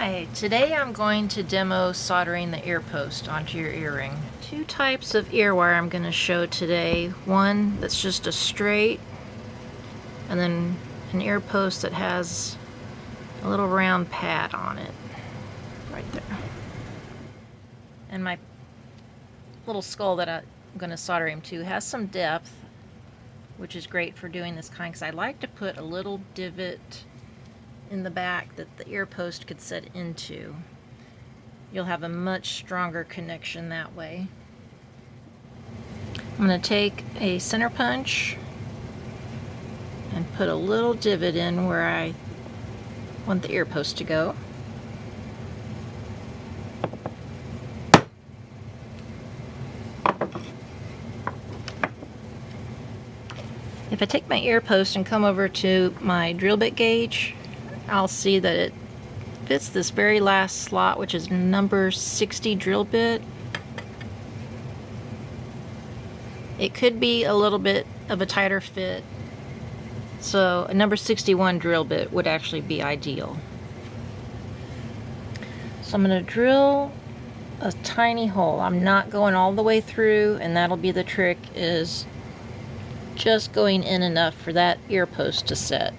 Hi, today I'm going to demo soldering the ear post onto your earring. Two types of ear wire I'm going to show today. One that's just a straight, and then an ear post that has a little round pad on it, right there. And my little skull that I'm going to solder him to has some depth, which is great for doing this kind, because I like to put a little divot in the back that the ear post could set into. You'll have a much stronger connection that way. I'm going to take a center punch and put a little divot in where I want the ear post to go. If I take my ear post and come over to my drill bit gauge, I'll see that it fits this very last slot, which is number 60 drill bit. It could be a little bit of a tighter fit, so a number 61 drill bit would actually be ideal. So I'm going to drill a tiny hole. I'm not going all the way through, and that'll be the trick, is just going in enough for that ear post to set.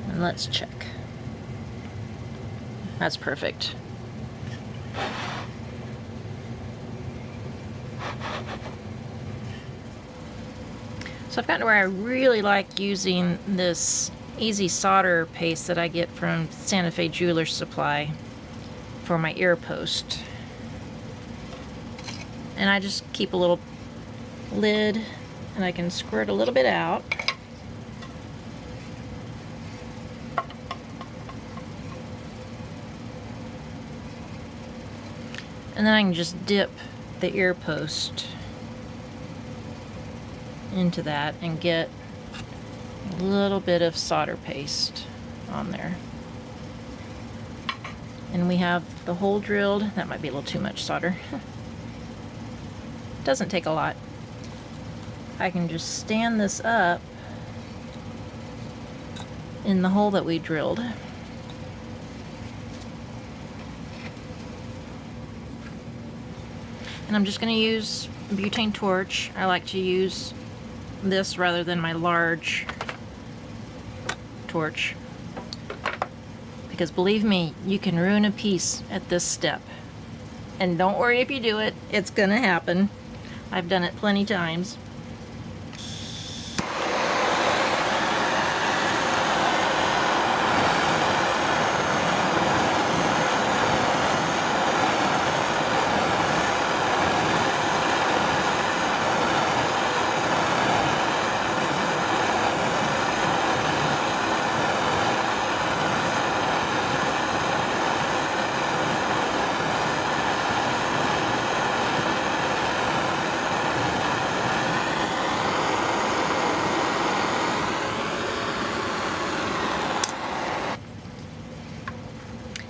And let's check. That's perfect. So I've gotten to where I really like using this easy solder paste that I get from Santa Fe Jeweler Supply for my ear post. And I just keep a little lid, and I can squirt a little bit out. And then I can just dip the ear post into that and get a little bit of solder paste on there. And we have the hole drilled. That might be a little too much solder. Doesn't take a lot. I can just stand this up in the hole that we drilled. And I'm just going to use a butane torch. I like to use this rather than my large torch, because believe me, you can ruin a piece at this step. And don't worry if you do it, it's gonna happen. I've done it plenty times.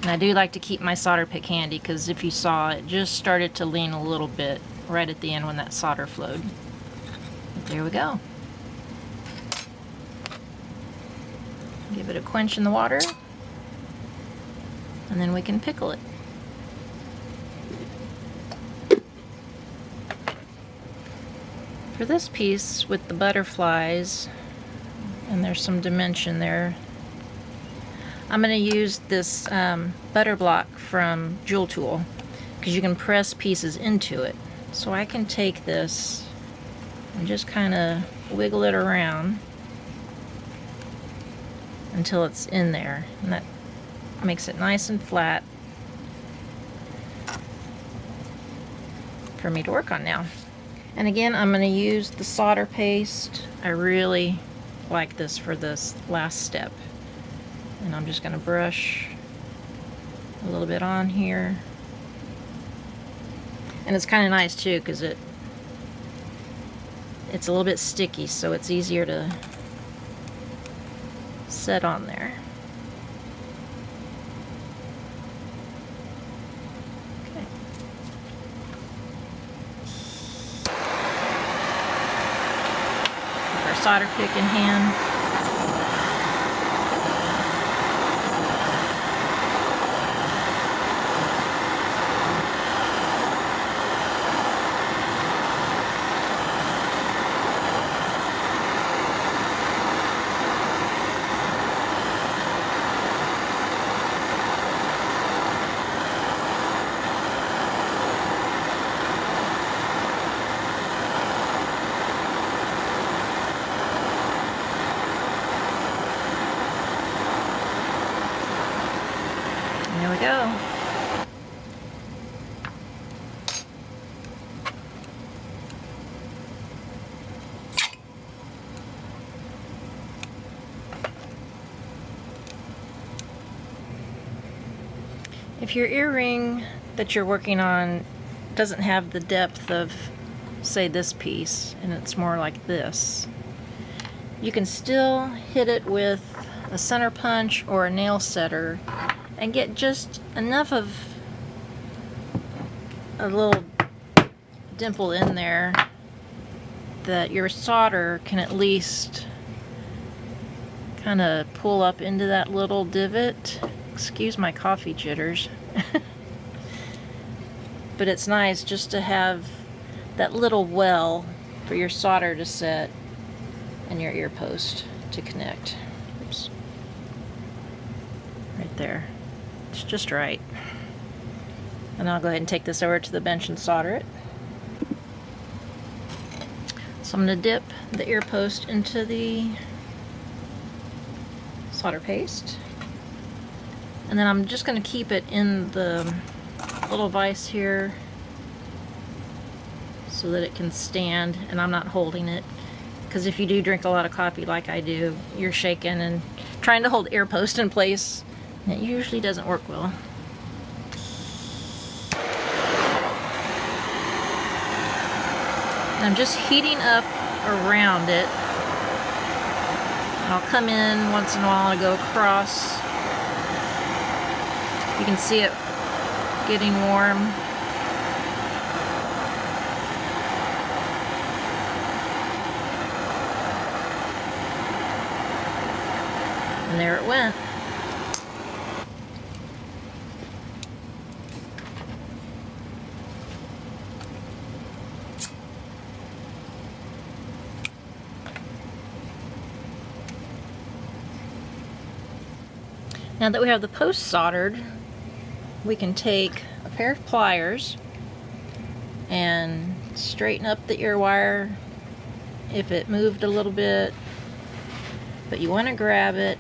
And I do like to keep my solder pick handy, because if you saw, it just started to lean a little bit right at the end when that solder flowed. But there we go. Give it a quench in the water, and then we can pickle it. For this piece with the butterflies, and there's some dimension there, I'm going to use this Buttah Block from JoolTool, because you can press pieces into it. So I can take this and just kind of wiggle it around until it's in there, and that makes it nice and flat for me to work on now. And again, I'm going to use the solder paste. I really like this for this last step. And I'm just going to brush a little bit on here. And it's kind of nice too, because it's a little bit sticky, so it's easier to set on there. solder pick in hand. There we go. If your earring that you're working on doesn't have the depth of, say, this piece, and it's more like this, you can still hit it with a center punch or a nail setter and get just enough of a little dimple in there that your solder can at least kind of pull up into that little divot. Excuse my coffee jitters. But it's nice just to have that little well for your solder to set and your ear post to connect. Oops. Right there. It's just right. And I'll go ahead and take this over to the bench and solder it. So I'm going to dip the ear post into the solder paste. And then I'm just going to keep it in the little vise here so that it can stand and I'm not holding it. Because if you do drink a lot of coffee like I do, you're shaking and trying to hold the ear post in place. It usually doesn't work well. I'm just heating up around it. I'll come in once in a while and go across. You can see it getting warm. And there it went. Now that we have the post soldered, we can take a pair of pliers and straighten up the ear wire if it moved a little bit, but you want to grab it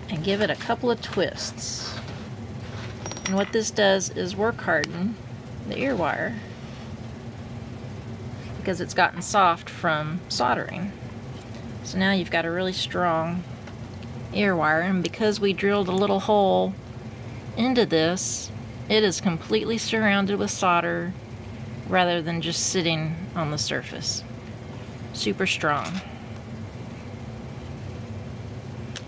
and give it a couple of twists. And what this does is work harden the ear wire because it's gotten soft from soldering. So now you've got a really strong ear wire, and because we drilled a little hole into this, it is completely surrounded with solder rather than just sitting on the surface. Super strong.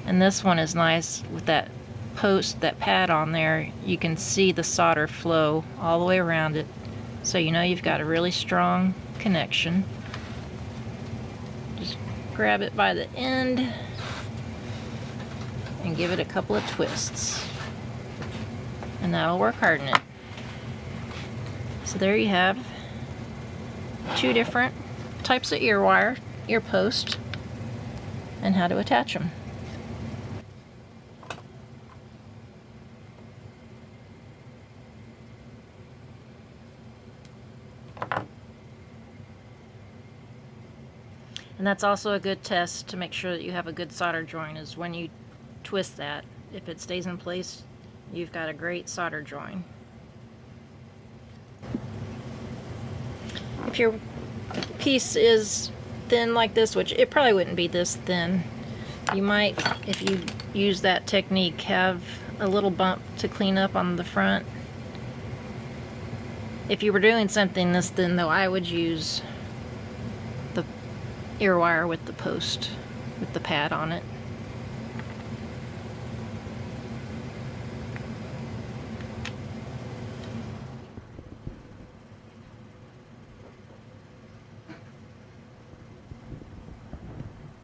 And this one is nice with that post, that pad on there. You can see the solder flow all the way around it, so you know you've got a really strong connection. Just grab it by the end and give it a couple of twists, and that'll work harden it. So there you have two different types of ear wire, ear post, and how to attach them. And that's also a good test to make sure that you have a good solder joint, is when you twist that. If it stays in place, you've got a great solder joint. If your piece is thin like this, which it probably wouldn't be this thin, you might, if you use that technique, have a little bump to clean up on the front. If you were doing something this thin though, I would use the ear wire with the post, with the pad on it.